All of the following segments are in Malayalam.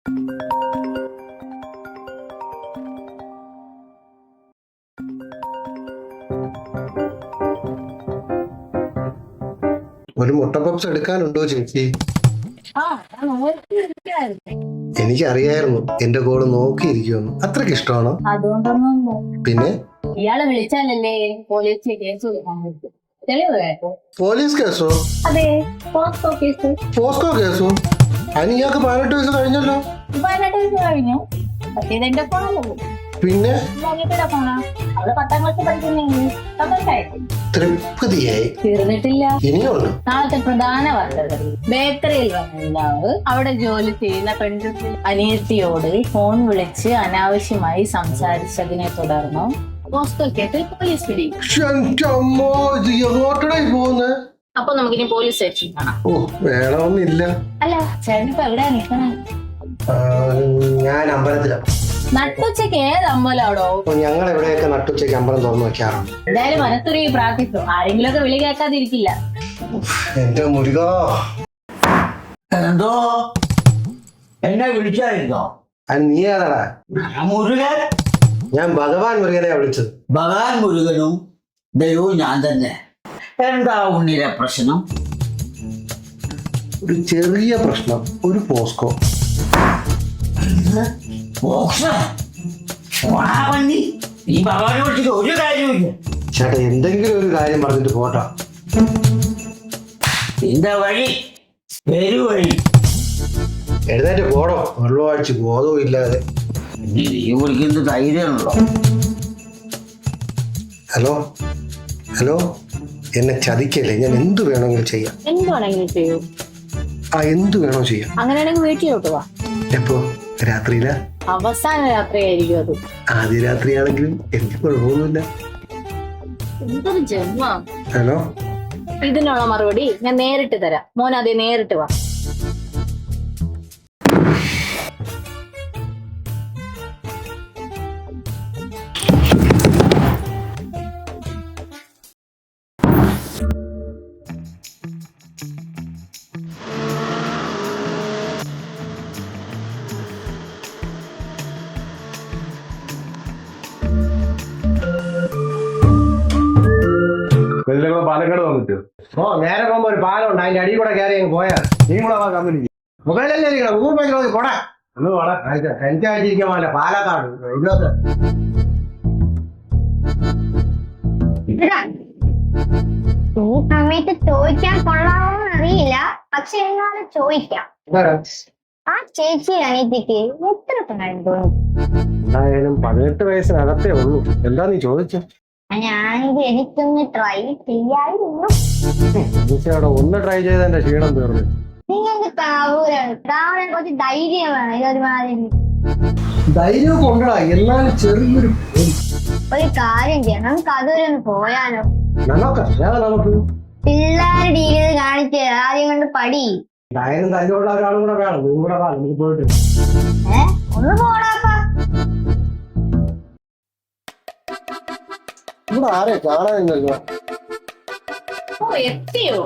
ഒരു മുട്ട പപ്സ് എടുക്കാനുണ്ടോ ചേച്ചി? എനിക്കറിയായിരുന്നു എന്റെ കോള് നോക്കിയിരിക്കുമെന്ന്. അത്രക്ക് ഇഷ്ടമാണോ? അതുകൊണ്ടൊന്നും പിന്നെ ഇയാളെ വിളിച്ചാലല്ലേ പോലീസ് കേസ് കൊടുക്കാൻ പറ്റും. തെളിവ് കേട്ടോ? പോലീസ് കേസോ? അതെ, പോക്സോ കേസ്. പോസ്കോ കേസോ? അതിന് ഇയാൾക്ക് 18 വയസ്സ് കഴിഞ്ഞല്ലോ. 18 വയസ്സ് കഴിഞ്ഞു. പറ്റിയത് എന്റെ ഫോണല്ലോ. പിന്നെ മോനിയുടെ ഫോണാ. അവള് 10ാം ക്ലാസ് പഠിക്കുന്നെങ്കിൽ സന്തോഷമായിട്ട് തൃപ്തിയായി. തീർന്നിട്ടില്ല. ഇനിയുണ്ട്. നാളത്തെ പ്രധാന വാർത്തകൾ. ബേക്കറിയിൽ വന്നിരുന്നാവ് അവിടെ ജോലി ചെയ്യുന്ന പെൺകുട്ടി അനിയത്തിയോട് ഫോൺ വിളിച്ച് അനാവശ്യമായി സംസാരിച്ചതിനെ തുടർന്ന് പോസ്കോ കേസിൽ പോലീസ് പിടി. അപ്പൊ നമുക്കിനി പോലീസ് സ്റ്റേഷൻ കാണാം. ഓ, വേണമെന്നില്ല. അല്ല, ചേട്ടനിപ്പോ എവിടെയാ നിൽക്കണേ? ഞാൻ അമ്പലത്തിലാണ്. നട്ടുച്ചയ്ക്ക് ഏത് അമ്പലമാണോ? ഞങ്ങൾ എവിടെയൊക്കെ നട്ടുച്ചയ്ക്ക് അമ്പലം തുറന്നു വെക്കാറുണ്ട്. എന്തായാലും മനസ്സുരുകി പ്രാർത്ഥിച്ചു. ആരെങ്കിലും ഒക്കെ വിളി കേൾക്കാതിരിക്കില്ല. എന്റെ മുരുകാ. എന്തോ എന്നെ വിളിച്ചായിരുന്നോ? അത് നീ ഏതാടാ? മുരുകൻ. ഞാൻ ഭഗവാൻ മുരുകനെയാ വിളിച്ചത്. ഭഗവാൻ മുരുകനും ദൈവവും ഞാൻ തന്നെ. എന്താ ഉണ്ണിയുടെ പ്രശ്നം? ഒരു ചെറിയ പ്രശ്നം, ഒരു പോസ്കോ. ഈ ഭഗവാനെ വിളിച്ചിട്ട് ഒരു കാര്യമില്ല. ചേട്ടാ, എന്തെങ്കിലും ഒരു കാര്യം പറഞ്ഞിട്ട് പോട്ടാ. ഇതിന്റെ വഴി പെരുവഴി. എഴുന്നേറ്റ് പോടോ. വെള്ളമാഴ്ച ബോധവും ഇല്ലാതെ. നീ വിളിക്കുന്നത് ധൈര്യമുണ്ടോ? ഹലോ ഹലോ, എന്നെ ചതിക്കല്ലേ. ഞാൻ എന്ത് വേണമെങ്കിലും ചെയ്യാം. എന്ത് വേണമെങ്കിലും ചെയ്യൂ. എന്ത് വേണോ ചെയ്യാം. അങ്ങനെയാണെങ്കിൽ വീട്ടിലോട്ട് പോവാ. എപ്പോ? രാത്രിയില? അവസാന രാത്രിയായിരിക്കും അത്. ആദ്യ രാത്രിയാണെങ്കിലും എനിക്ക് കുഴപ്പമൊന്നുമില്ല. എന്തൊരു ജന്മ. ഹലോ, ഇതിനുള്ള മറുപടി ഞാൻ നേരിട്ട് തരാം. മോൻ അതേ നേരിട്ട് വാ. പാലക്കാട് വന്നിട്ട് നേരെ പോകുമ്പോ ഒരു പാലമുണ്ട്. അതിന്റെ അടിയിൽ കൂടെ കയറി അങ്ങ് പോയാ നീ കൂടെ കമ്പനി മുകളിലല്ലേ ഇരിക്കണം. ഊപ്പോ പോടാ. ഒന്ന് പോടാ. എനിക്കായിട്ടിരിക്കാൻ പോലെ പാലക്കാട് ഇന്നത്തെ ഈ സമയത്ത് ചോദിക്കാൻ കൊള്ളാമോന്ന് അറിയില്ല, പക്ഷെ എന്നാലും ചോദിക്കാം. ആ ചേച്ചി അനിയത്തിക്ക് എത്ര പ്രായം തോന്നി? എന്തായാലും 18 വയസ്സിനകത്തേ ഉള്ളൂ. എന്താ നീ ചോദിച്ച? ഞാനെങ്കിൽ എനിക്കൊന്ന് ട്രൈ ചെയ്യായിരുന്നു. ഒന്ന് ട്രൈ ചെയ്ത എന്റെ ക്ഷീണം തീർന്നു. നിങ്ങൾക്ക് താവൂരാണ്. താവൂരെ കുറച്ച് ധൈര്യം വേണം. ഇതൊരുമാതിരി ധൈര്യം കൊണ്ടടാ. എന്നാലും ചെറിയൊരു ഒരു കാര്യം ചെയ്യണം. നമുക്ക് അതുവരെ ഒന്ന് പോയാലോ? നമുക്ക് പിള്ളേരുടെ ഡീല് കാണിച്ച് ആദ്യം കൊണ്ട് പടി. എന്തായാലും തല്ലുള്ള ഒരാളും കൂടെ വേണം. നീ കൂടെ നമുക്ക് പോയിട്ട് ഒന്ന് പോടാപ്പാ. ഇവിടെ ആരെ കാണാനില്ലല്ലോ. ഓ, എത്തിയോ?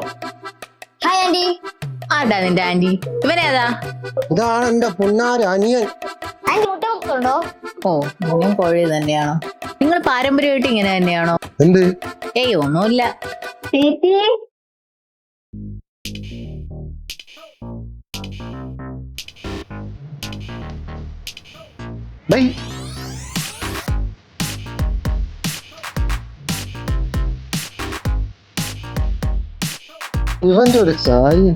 Hi aunty. ആടാ നിന്റെ ആന്റി? ഇവനേതാ? ഇതാണ് എന്റെ പൊന്നാര അനിയൻ. ആന്റി മുട്ട വെക്കുന്നുണ്ടോ? ഓ, ഇവനും കോഴി തന്നെയാണോ? നിങ്ങൾ പാരമ്പര്യമായിട്ട് ഇങ്ങനെ തന്നെയാണോ? എന്ത്? ഏയ്, ഒന്നുമില്ല. ചേച്ചി ബൈ. ഇവന്റെ ഒരു കാര്യം.